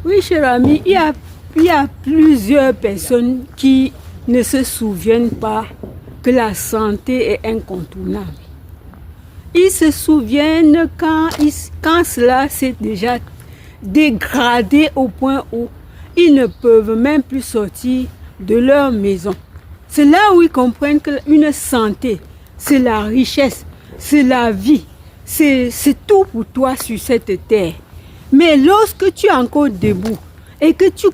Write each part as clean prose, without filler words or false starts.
Oui, cher ami, il y a plusieurs personnes qui ne se souviennent pas que la santé est incontournable. Ils se souviennent quand cela s'est déjà dégradé au point où ils ne peuvent même plus sortir de leur maison. C'est là où ils comprennent qu'une santé, c'est la richesse, c'est la vie, c'est tout pour toi sur cette terre. Mais lorsque tu es encore debout et que tu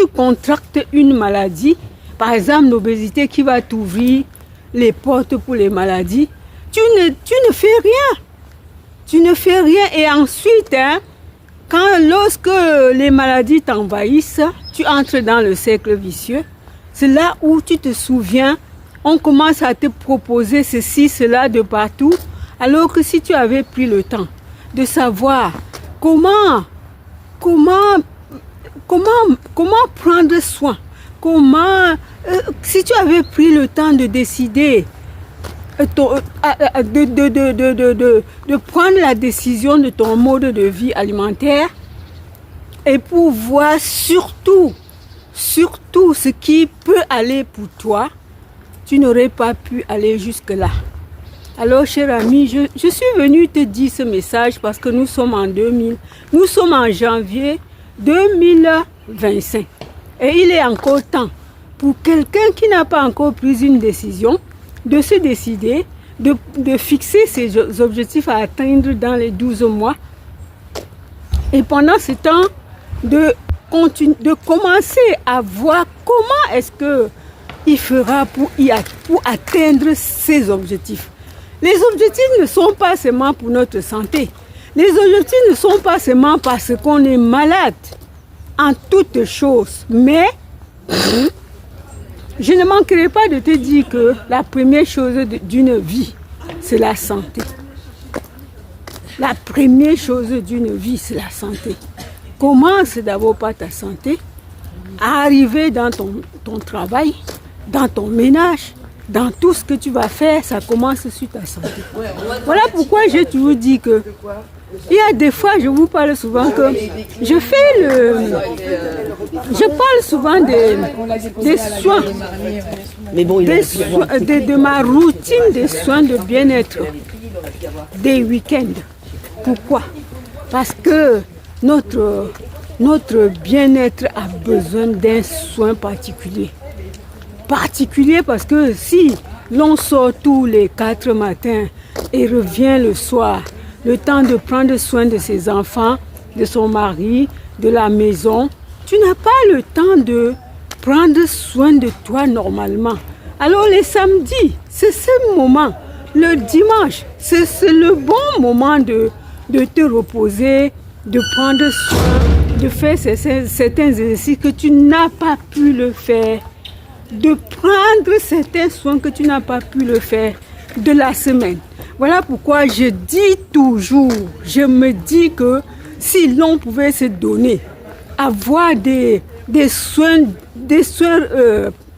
contractes une maladie, par exemple l'obésité qui va t'ouvrir les portes pour les maladies, tu ne fais rien. Tu ne fais rien et ensuite, lorsque les maladies t'envahissent, tu entres dans le cercle vicieux. C'est là où tu te souviens, on commence à te proposer ceci, cela de partout, alors que si tu avais pris le temps de savoir comment prendre soin, si tu avais pris le temps de décider, de prendre la décision de ton mode de vie alimentaire et pour voir surtout ce qui peut aller pour toi, tu n'aurais pas pu aller jusque-là. Alors, cher ami, je suis venue te dire ce message parce que nous sommes en janvier 2025. Et il est encore temps pour quelqu'un qui n'a pas encore pris une décision de se décider, de fixer ses objectifs à atteindre dans les 12 mois. Et pendant ce temps, de commencer à voir comment est-ce qu'il fera pour atteindre ses objectifs. Les objectifs ne sont pas seulement pour notre santé. Les objectifs ne sont pas seulement parce qu'on est malade en toutes choses. Mais je ne manquerai pas de te dire que la première chose d'une vie, c'est la santé. La première chose d'une vie, c'est la santé. Commence d'abord par ta santé, à arriver dans ton travail, dans ton ménage, dans tout ce que tu vas faire, ça commence sur ta santé. Voilà pourquoi j'ai toujours dit que il y a des fois, je vous parle souvent que je parle souvent des soins, de ma routine de soins de bien-être des week-ends. Pourquoi? Parce que notre bien-être a besoin d'un soin particulier. Particulier parce que si l'on sort tous les 4 matins et revient le soir, le temps de prendre soin de ses enfants, de son mari, de la maison, tu n'as pas le temps de prendre soin de toi normalement. Alors les samedis, c'est ce moment. Le dimanche, c'est le bon moment de te reposer, de prendre soin, de faire certains exercices que tu n'as pas pu le faire. De prendre certains soins que tu n'as pas pu le faire de la semaine. Voilà pourquoi je dis toujours, je me dis que si l'on pouvait se donner, avoir des soins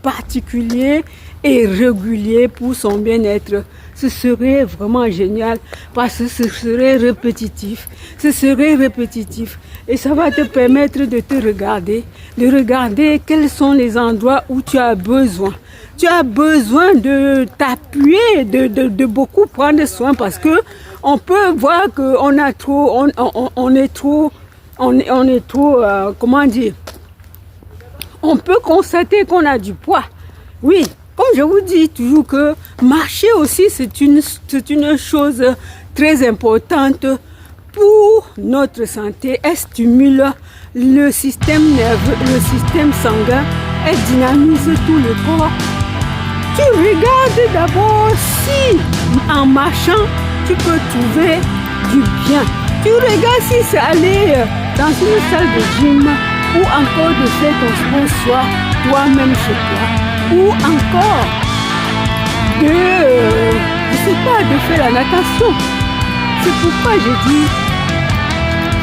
particuliers et réguliers pour son bien-être, ce serait vraiment génial parce que ce serait répétitif. Et ça va te permettre de te regarder, de regarder quels sont les endroits où tu as besoin. Tu as besoin de t'appuyer, de beaucoup prendre soin parce que on peut voir qu'on a trop, on est trop, comment dire, on peut constater qu'on a du poids. Oui, comme je vous dis toujours que marcher aussi c'est une chose très importante pour notre santé. Elle stimule le système nerveux, le système sanguin, elle dynamise tout le corps. Tu regardes d'abord si en marchant tu peux trouver du bien. Tu regardes si c'est aller dans une salle de gym ou encore de faire ton sport soit toi-même chez toi ou encore de faire la natation. C'est pourquoi je dis,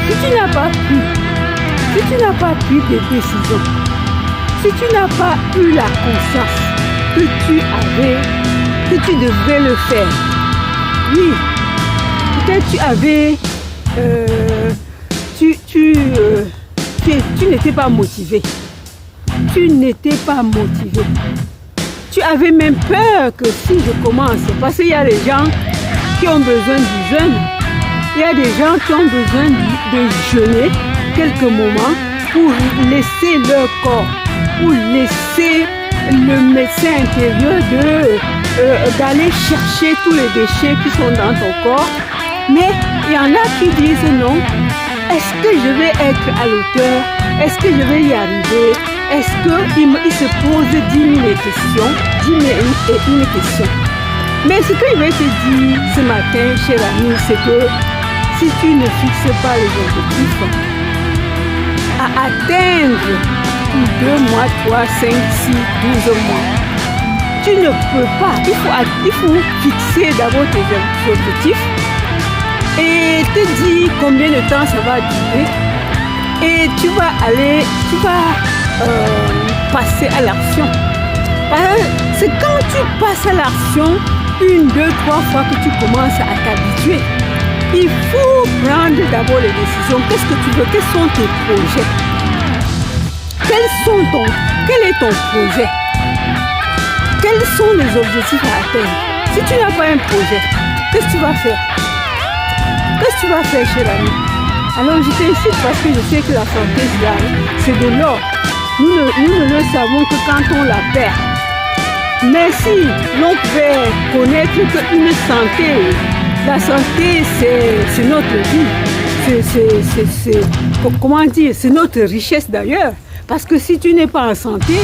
si tu n'as pas pris des décisions, si tu n'as pas eu la conscience que tu devrais le faire, oui, peut-être tu avais, n'étais pas motivé. Tu n'étais pas motivé. Tu avais même peur que si je commence, parce qu'il y a des gens qui ont besoin du jeûne, il y a des gens qui ont besoin de jeûner quelques moments pour laisser leur corps, pour laisser le médecin intérieur d'aller chercher tous les déchets qui sont dans ton corps. Mais il y en a qui disent non. Est-ce que je vais être à l'auteur? Est-ce que je vais y arriver? Est-ce qu'il se pose 10 000 questions? 10 000 et une question. Mais ce que je vais te dire ce matin, cher ami, c'est que si tu ne fixes pas les objectifs à atteindre pour 2 mois, 3, 5, 6, 12 mois, tu ne peux pas. Il faut fixer d'abord tes objectifs et te dire combien de temps ça va durer. Et tu vas passer à l'action. C'est quand tu passes à l'action 1, 2, 3 fois que tu commences à t'habituer. Il faut prendre d'abord les décisions. Qu'est-ce que tu veux? Quels sont tes projets? Quel est ton projet? Quels sont les objectifs à atteindre? Si tu n'as pas un projet, qu'est-ce que tu vas faire? Qu'est-ce que tu vas faire, cher ami? Alors je t'incite parce que je sais que la santé, c'est de l'or. Nous ne le savons que quand on la perd. Mais si l'on pouvait connaître qu'une santé, la santé c'est notre vie, comment dire, c'est notre richesse d'ailleurs. Parce que si tu n'es pas en santé,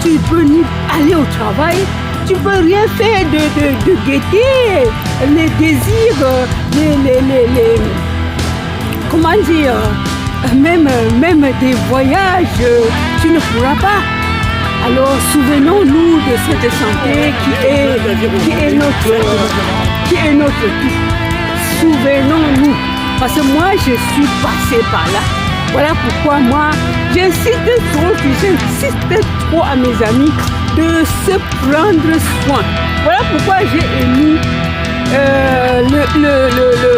tu ne peux ni aller au travail, tu ne peux rien faire de guetter les désirs, comment dire, même des voyages, tu ne pourras pas. Alors souvenons-nous de cette santé qui est notre vie. Souvenons-nous. Parce que moi, je suis passée par là. Voilà pourquoi moi, j'insiste trop à mes amis de se prendre soin. Voilà pourquoi j'ai émis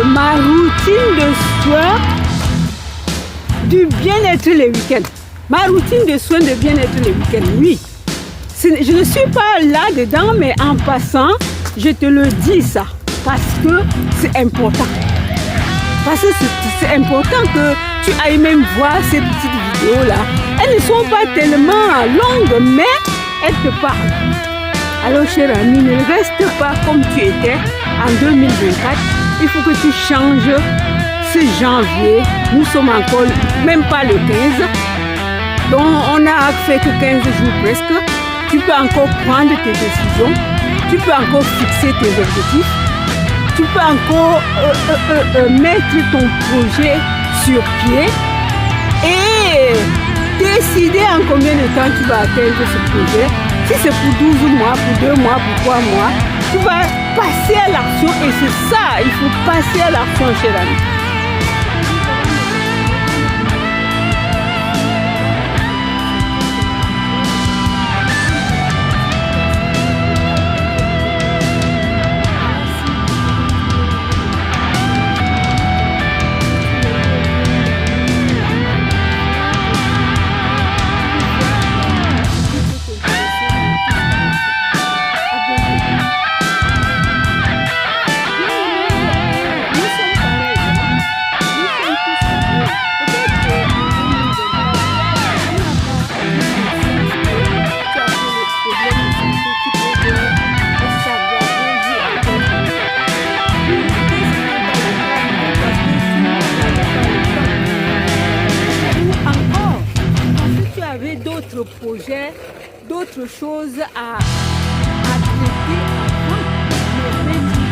ma routine de soins du bien-être les week-ends. Ma routine de soins de bien-être les week-ends, oui. Je ne suis pas là-dedans, mais en passant, je te le dis ça. Parce que c'est important. Parce que c'est important que tu ailles même voir ces petites vidéos-là. Elles ne sont pas tellement longues, mais elles te parlent. Alors, cher ami, ne reste pas comme tu étais en 2024. Il faut que tu changes ce janvier. Nous sommes encore, même pas le 15. Donc, on n'a fait que 15 jours presque. Tu peux encore prendre tes décisions. Tu peux encore fixer tes objectifs. Tu peux encore mettre ton projet sur pied et décider en combien de temps tu vas atteindre ce projet. Si c'est pour 12 mois, pour 2 mois, pour 3 mois, tu vas passer à l'action et c'est ça, il faut passer à l'action, cher ami. D'autres projets, d'autres choses à traiter avant de mettre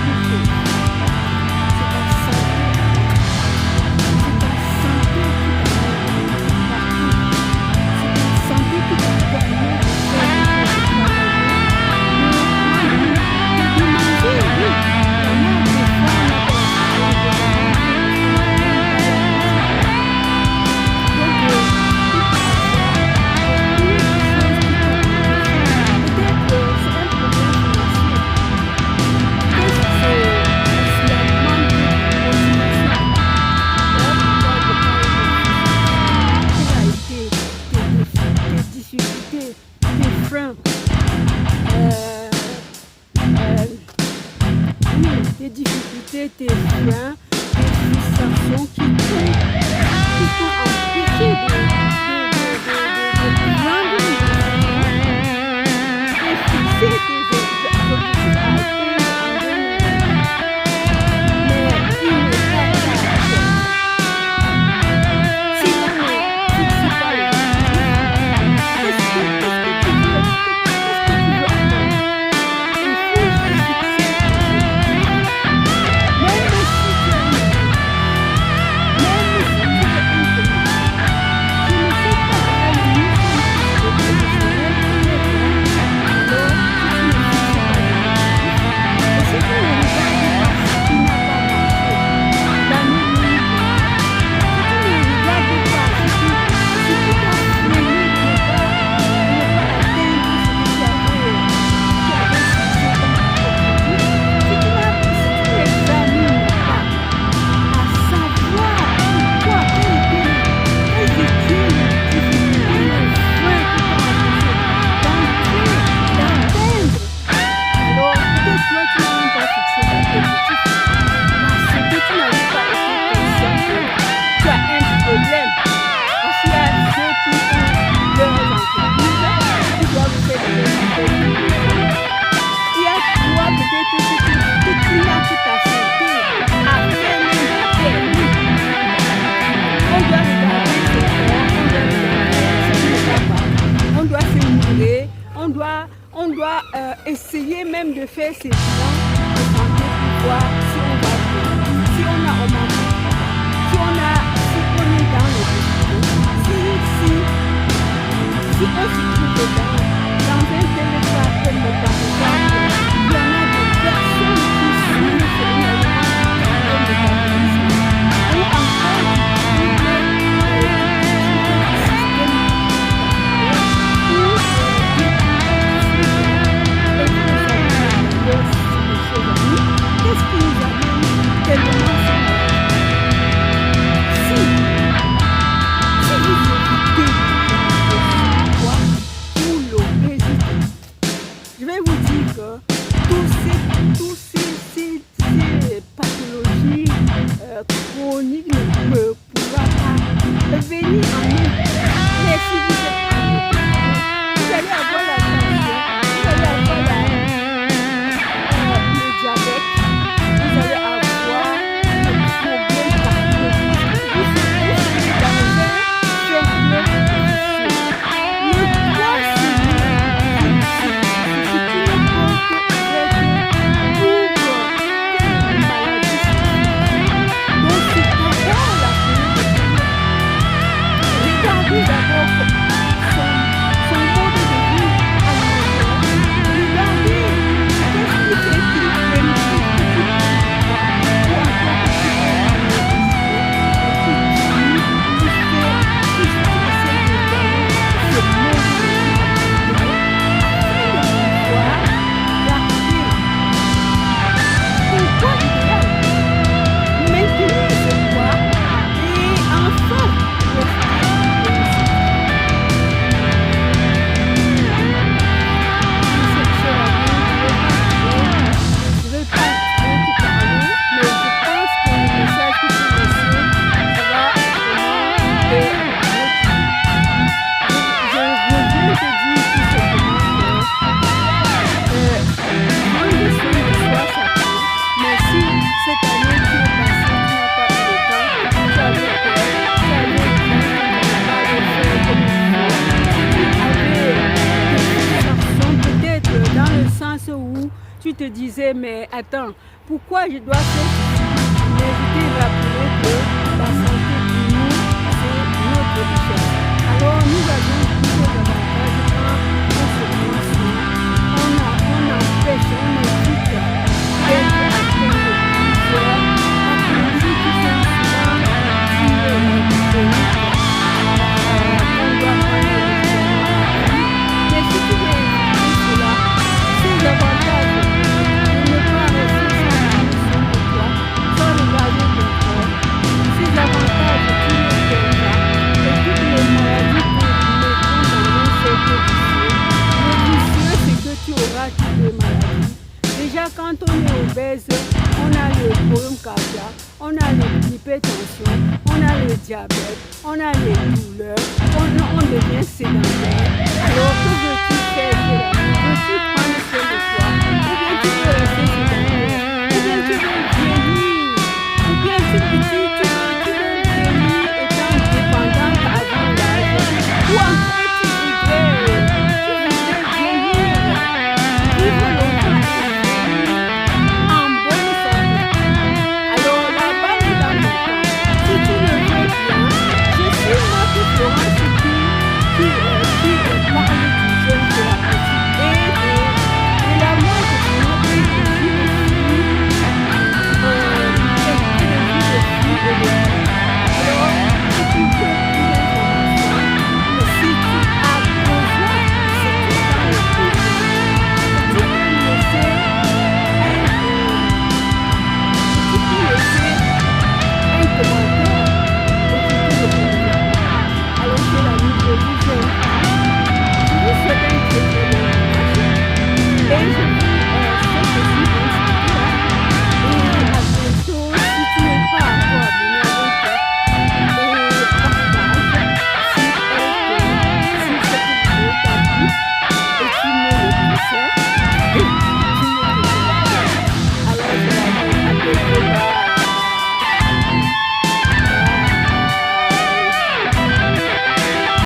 essayer même de faire ces bilans de santé pour voir si on va bien, si on a augmenté, si on est dans le déficit, si on se trouve dans un territoire comme par exemple, il y en a des personnes qui suivent finalement le métabolisme ou encore qu'est-ce qui nous amène tellement si vous évitez ou l'obésité, je vais vous dire que tous ces pathologies chroniques ne pourront pas venir en nous. Mais si vous êtes vous allez avoir la tension, vous allez avoir le diabète, vous allez avoir des problèmes cardiovasculaires. Vous serez dans un cercle vicieux. Le poids, c'est une porte pour une maladie spécifique. Donc, c'est d'abord la regardez d'abord son mode de vie alimentaire. Regardez qu'est-ce qui fait qu'il bénéficie où tu te disais, mais attends, pourquoi je dois faire ceci? Mais je t'ai rappelé que la santé pour nous, c'est notre richesse. Alors nous avons beaucoup d'avantages quand on se prend soin, on empêche, on évite d'être atteint de plusieurs pathologies qui sont souvent chroniques. On doit prendre des médicaments. Mais si tu veux éviter cela, ces avantages de ne pas rester sans toi, sans regarder ton corps, ces avantages tu ne fais pas, et toutes les maladies que nous mettons dans un cercle vicieux. Le vicieux, c'est que tu auras toutes les maladies. Déjà, quand on est obèse, on a le problème cardiaque, on a l'hypertension, on a le diabète, on a les douleurs, on devient sédentaire. Alors que